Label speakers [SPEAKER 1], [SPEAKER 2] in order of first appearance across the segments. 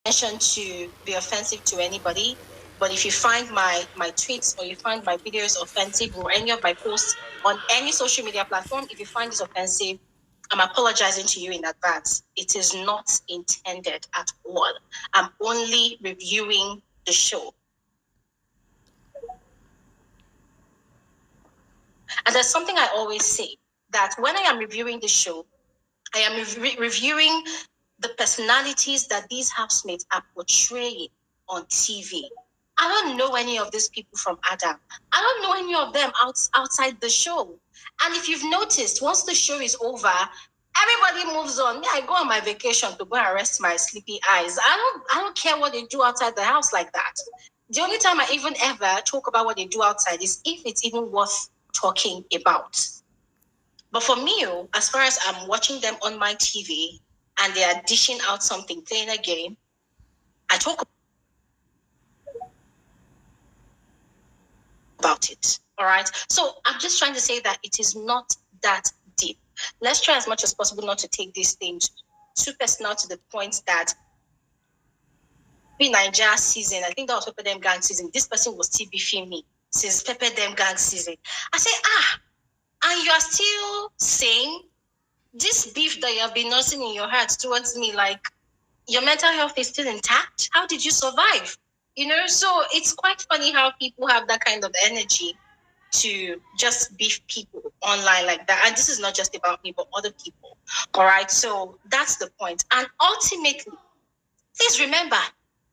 [SPEAKER 1] intention to be offensive to anybody, but if you find my tweets or you find my videos offensive or any of my posts on any social media platform, if you find this offensive, I'm apologizing to you in advance. It is not intended at all. I'm only reviewing the show. And there's something I always say, that when I am reviewing the show, I am reviewing the personalities that these housemates are portraying on TV. I don't know any of these people from Adam. I don't know any of them outside the show. And if you've noticed, once the show is over, everybody moves on. Me, I go on my vacation to go and rest my sleepy eyes. I don't care what they do outside the house like that. The only time I even ever talk about what they do outside is if it's even worth talking about. But for me, as far as I'm watching them on my TV and they are dishing out something, playing a game, I talk about it. All right. So I'm just trying to say that it is not that deep. Let's try as much as possible not to take these things too personal to the point that bbnaija season, I think that was Pepper Dem Gang season. This person was still beefing me since Pepper Dem Gang season. I say, and you are still saying this beef that you have been nursing in your heart towards me, like your mental health is still intact. How did you survive? So it's quite funny how people have that kind of energy to just beef people online like that. And this is not just about me, but other people. All right. So that's the point. And ultimately, please remember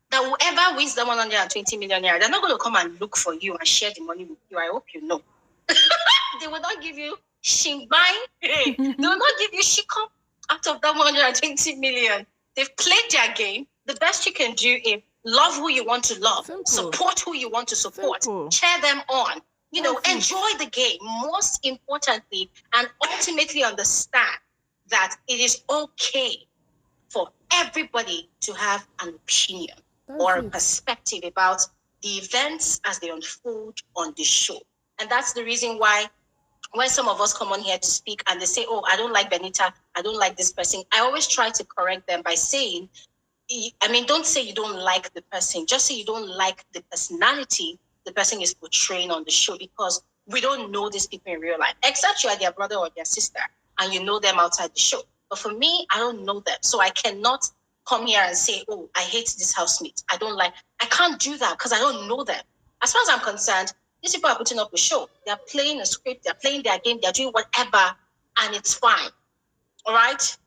[SPEAKER 1] that whoever wins the 120 million naira, they're not going to come and look for you and share the money with you. I hope you know. They will not give you shingbai. They will not give you shikam out of that 120 million. They've played their game. The best you can do is love who you want to love, support who you want to support, cheer them on, enjoy the game. Most importantly, and ultimately understand that it is okay for everybody to have an opinion or a perspective about the events as they unfold on the show. And that's the reason why when some of us come on here to speak and they say, I don't like Venita, I don't like this person, I always try to correct them by saying, don't say you don't like the person, just say you don't like the personality the person is portraying on the show, because we don't know these people in real life, except you are their brother or their sister and you know them outside the show. But for me, I don't know them. So I cannot come here and say, I hate this housemate. I can't do that because I don't know them. As far as I'm concerned, these people are putting up a show. They're playing a script. They're playing their game. They're doing whatever, and it's fine. All right?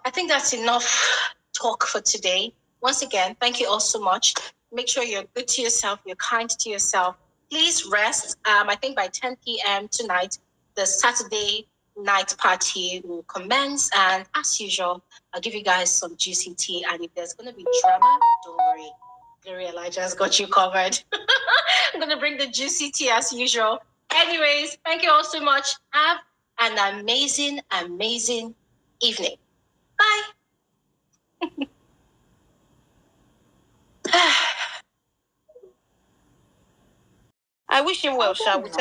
[SPEAKER 1] I think that's enough talk for today. Once again, thank you all so much. Make sure you're good to yourself. You're kind to yourself. Please rest. I think by 10 p.m. tonight, the Saturday night party will commence. And as usual, I'll give you guys some juicy tea. And if there's going to be drama, don't worry. Glory Elijah has got you covered. I'm going to bring the juicy tea as usual. Anyways, thank you all so much. Have an amazing, amazing evening. Bye. I wish him well, Sha. Because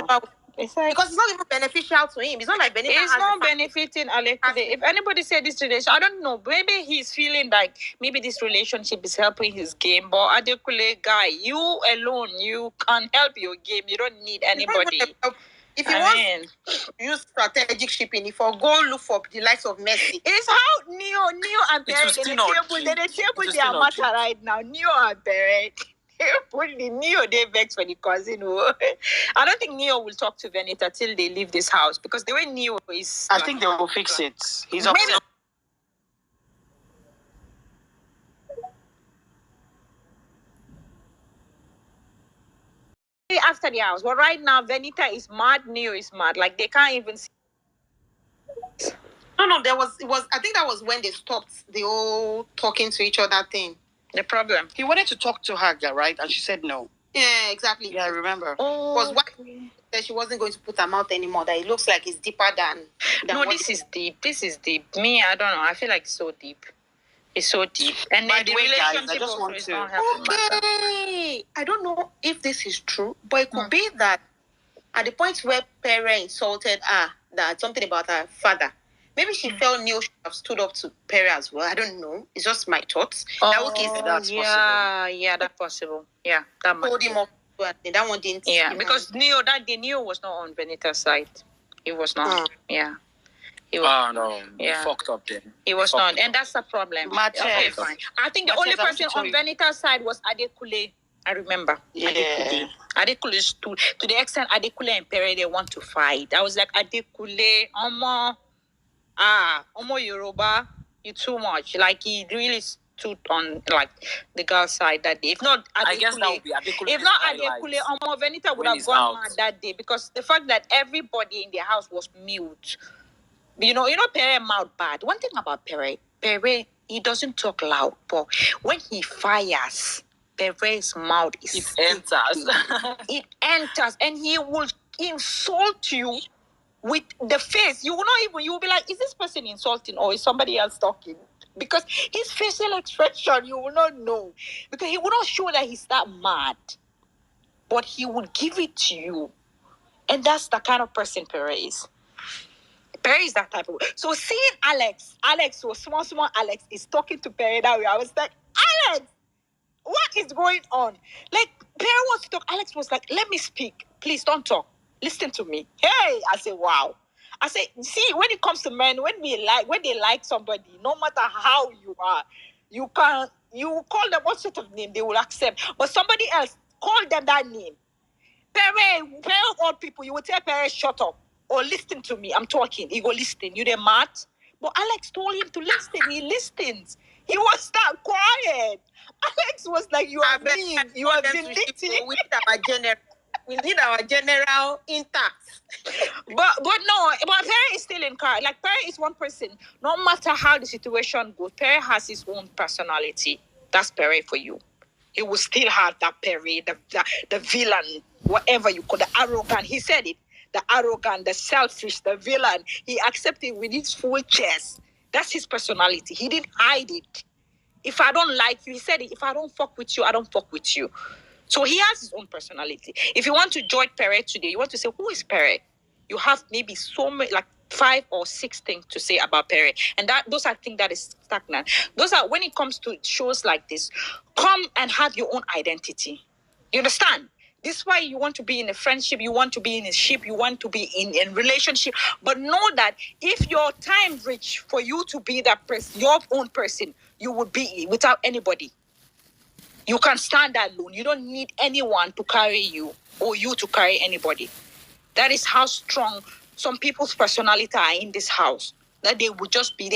[SPEAKER 1] it's not even beneficial to him. It's not like Venita.
[SPEAKER 2] It's not benefiting Alec today. If anybody said this today, I don't know. Maybe he's feeling like maybe this relationship is helping his game. But Adekunle guy, you alone, you can help your game. You don't need anybody.
[SPEAKER 1] If you want to use strategic shipping, if you go look for the likes of Messi.
[SPEAKER 2] It's how Neo and Pere, they're table their matter right now. Neo and Pere. Put the Neo they vex for the cousin. I don't think Neo will talk to Venita till they leave this house, because the way Neo is,
[SPEAKER 3] I think they will fix it. He's upset.
[SPEAKER 2] After the house, but right now Venita is mad, Neo is mad. Like they can't even see.
[SPEAKER 1] No, I think that was when they stopped the whole talking to each other thing.
[SPEAKER 2] The problem.
[SPEAKER 3] He wanted to talk to her, right? And she said no.
[SPEAKER 1] Yeah, exactly.
[SPEAKER 3] Yeah, I remember.
[SPEAKER 1] Oh, was why that she wasn't going to put her mouth anymore. That it looks like it's deeper than
[SPEAKER 2] no, this is deep. This is deep. Me, I don't know. I feel like it's so deep. It's so deep. And
[SPEAKER 3] by the way, guys, I
[SPEAKER 2] just
[SPEAKER 3] want to.
[SPEAKER 1] Okay. I don't know if this is true, but it could be that at the point where Pere insulted her, that something about her father,
[SPEAKER 2] Maybe she felt Neo should have stood up to Pere as well. I don't know. It's just my thoughts.
[SPEAKER 3] That's possible.
[SPEAKER 2] Yeah, that's possible. Yeah, that might. Hold him up. That one didn't. Yeah, because Neo that day, Neo was not on Venita's side. He was not. Yeah.
[SPEAKER 4] No, he fucked up then.
[SPEAKER 2] He was not, and that's the problem. Okay, fine. I think the only person on Venita's side was Adekunle. I remember.
[SPEAKER 3] Yeah.
[SPEAKER 2] Adekunle stood to the extent Adekunle and Pere they want to fight. I was like, Adekunle, Omo Yoruba, you too much. Like he really stood on like the girl's side that day. If not Adekunle,
[SPEAKER 4] I guess that would be Adekunle.
[SPEAKER 2] If not Adekunle, Omo Venita would have gone mad that day because the fact that everybody in the house was mute. You know, Pere mouth bad. One thing about Pere, he doesn't talk loud, but when he fires, Pere's mouth is
[SPEAKER 4] it enters.
[SPEAKER 2] It enters, and he will insult you with the face. You will not even. You will be like, "Is this person insulting or is somebody else talking?" Because his facial expression, you will not know, because he will not show that he's that mad, but he will give it to you, and that's the kind of person Pere is. Pere is that type of. So seeing Alex was small Alex is talking to Pere that way. I was like, Alex, what is going on? Like Pere wants to talk. Alex was like, let me speak. Please don't talk. Listen to me. Hey, I say, wow. I say, see, when it comes to men, when they like somebody, no matter how you are, you call them what sort of name they will accept. But somebody else, call them that name. Pere, old people, you will tell Pere, shut up. Or listen to me, I'm talking. He go listen. You the mad? But Alex told him to listen. He listens. He was that quiet. Alex was like, you are mean. You are vindictive. We need our general intact. But Pere is still in car. Like Pere is one person. No matter how the situation goes, Pere has his own personality. That's Pere for you. He will still have that Pere, the villain, whatever you call the arrogant. He said it. The arrogant, the selfish, the villain. He accepted with his full chest. That's his personality. He didn't hide it. If I don't like you, he said it. If I don't fuck with you, I don't fuck with you. So he has his own personality. If you want to join Pere today, you want to say, who is Pere? You have maybe so many, like 5 or 6 things to say about Pere. And those are things that is stagnant. Those are, when it comes to shows like this, come and have your own identity. You understand? This is why you want to be in a friendship, you want to be in a ship, you want to be in a relationship. But know that if your time reach for you to be that person, your own person, you will be without anybody. You can stand alone. You don't need anyone to carry you or you to carry anybody. That is how strong some people's personality are in this house. That they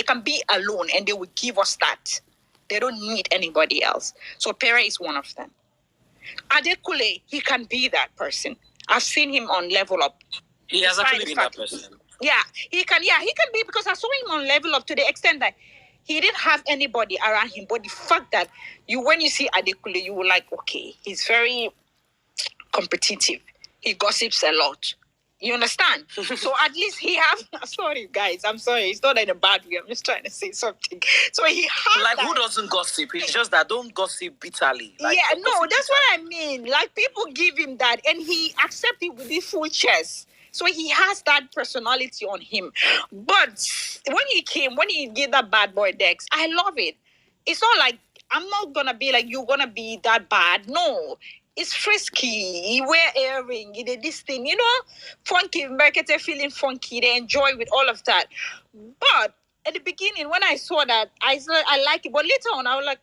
[SPEAKER 2] can be alone and they will give us that. They don't need anybody else. So Pere is one of them. Adekunle, he can be that person. I've seen him on Level Up.
[SPEAKER 4] He has actually been that person.
[SPEAKER 2] Yeah, he can be, because I saw him on Level Up to the extent that he didn't have anybody around him. But the fact that when you see Adekunle, you will like, okay, he's very competitive. He gossips a lot. You understand? So at least he have. Sorry, guys. I'm sorry. It's not in a bad way. I'm just trying to say something. So he has.
[SPEAKER 4] Like, who doesn't gossip? It's just that don't gossip bitterly. Like,
[SPEAKER 2] yeah, no, that's what I mean. Like, people give him that, and he accepts it with his full chest. So he has that personality on him. But when he gave that bad boy Dex, I love it. It's not like I'm not gonna be like you're gonna be that bad. No. It's frisky. He wear earring. He did this thing, funky. Market feeling funky. They enjoy with all of that. But at the beginning, when I saw that, I like it. But later on, I was like,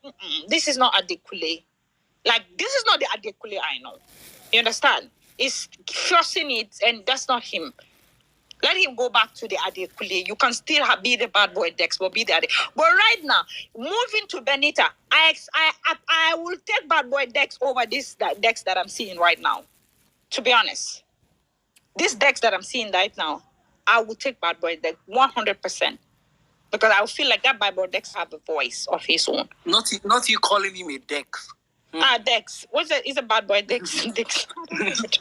[SPEAKER 2] this is not Adekunle. Like, this is not the Adekunle I know. You understand? It's forcing it, and that's not him. Let him go back to the Adekunle. You can still be the bad boy Dex, but be the Adekunle. But right now, moving to Venita, I will take bad boy Dex over this Dex that I'm seeing right now. To be honest, this Dex that I'm seeing right now, I will take bad boy Dex 100%, because I feel like that bad boy Dex have a voice of his own.
[SPEAKER 4] Not you calling him a Dex.
[SPEAKER 2] Dex. What's that? Is a bad boy Dex? Dex. But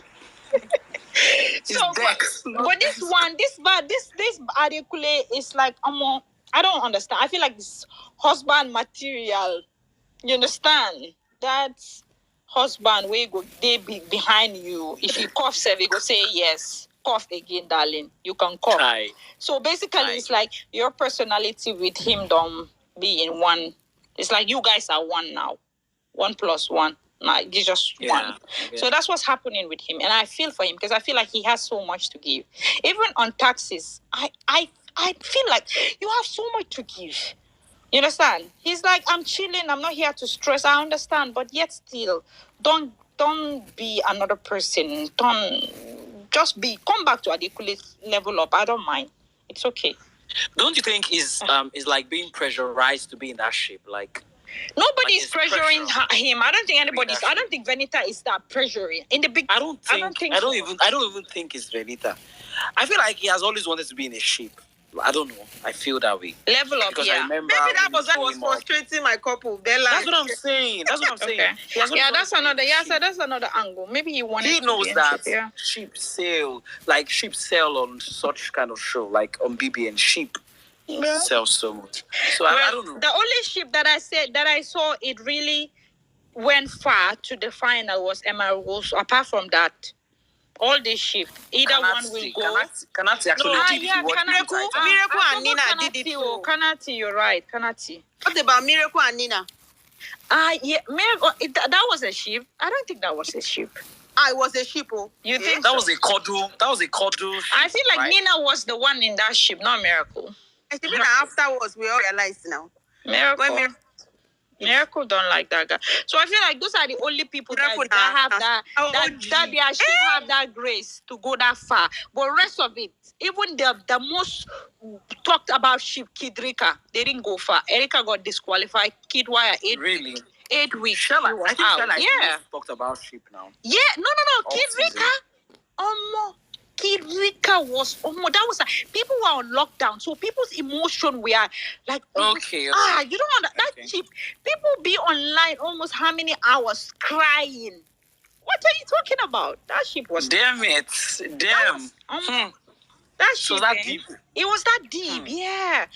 [SPEAKER 2] this Adekunle is like, I don't understand. I feel like this husband material. You understand? That husband where go they be behind you. If you cough, he go say yes. cough again, darling. You can cough.
[SPEAKER 4] Aye.
[SPEAKER 2] So basically, it's like your personality with him don't be in one. It's like you guys are one now. 1 + 1. Nah, you're just one. Okay. So that's what's happening with him. And I feel for him because I feel like he has so much to give. Even on taxes, I feel like you have so much to give. You understand? He's like, I'm chilling. I'm not here to stress. I understand. But yet still, don't be another person. Come back to Adekunle level up. I don't mind. It's okay.
[SPEAKER 4] Don't you think is like being pressurized to be in that shape? Like,
[SPEAKER 2] nobody's pressuring him. I don't think anybody's. I don't think Venita is that pressuring. In the big, I don't
[SPEAKER 4] even think it's Venita. I feel like he has always wanted to be in a shape. I don't know. I feel that way.
[SPEAKER 2] Level up,
[SPEAKER 4] because
[SPEAKER 2] yeah.
[SPEAKER 4] I remember
[SPEAKER 3] maybe that was frustrating my couple.
[SPEAKER 4] That's what I'm saying.
[SPEAKER 2] Okay. Yeah, that's another. Yeah, so that's another angle. Maybe he wanted.
[SPEAKER 4] He knows that
[SPEAKER 2] sheep
[SPEAKER 4] sheep sell on such kind of show, like on BBN sheep. Sell so much. So I don't know.
[SPEAKER 2] The only sheep that I saw it really went far to the final was Emma Rose. Apart from that, all the sheep, either one will go.
[SPEAKER 4] Kanati actually did
[SPEAKER 3] Miracle and Nina did it too.
[SPEAKER 2] Kanati, you're right. Kanati.
[SPEAKER 3] What about Miracle and Nina?
[SPEAKER 2] Yeah, Miracle. That was a sheep. I don't think that was a sheep.
[SPEAKER 3] It was a sheep.
[SPEAKER 2] You think
[SPEAKER 4] that was a cuddle? That was a cuddle.
[SPEAKER 2] I feel like Nina was the one in that sheep, not Miracle.
[SPEAKER 3] I think afterwards we all realized now.
[SPEAKER 2] Miracle don't like that guy. So I feel like those are the only people that have that their sheep have that grace to go that far. But rest of it, even the most talked about sheep, Kid Rika, they didn't go far. Erica got disqualified. Kid Wire 8
[SPEAKER 4] really
[SPEAKER 2] 8 weeks.
[SPEAKER 4] I think talked about sheep now.
[SPEAKER 2] Yeah, no. Kid Rika, Kid Rika was that was people were on lockdown, so people's emotion were like
[SPEAKER 4] okay.
[SPEAKER 2] You don't want that cheap. People be online almost how many hours crying. What are you talking about? That ship was
[SPEAKER 4] damn.
[SPEAKER 2] That ship,
[SPEAKER 4] so that deep.
[SPEAKER 2] It was that deep, yeah.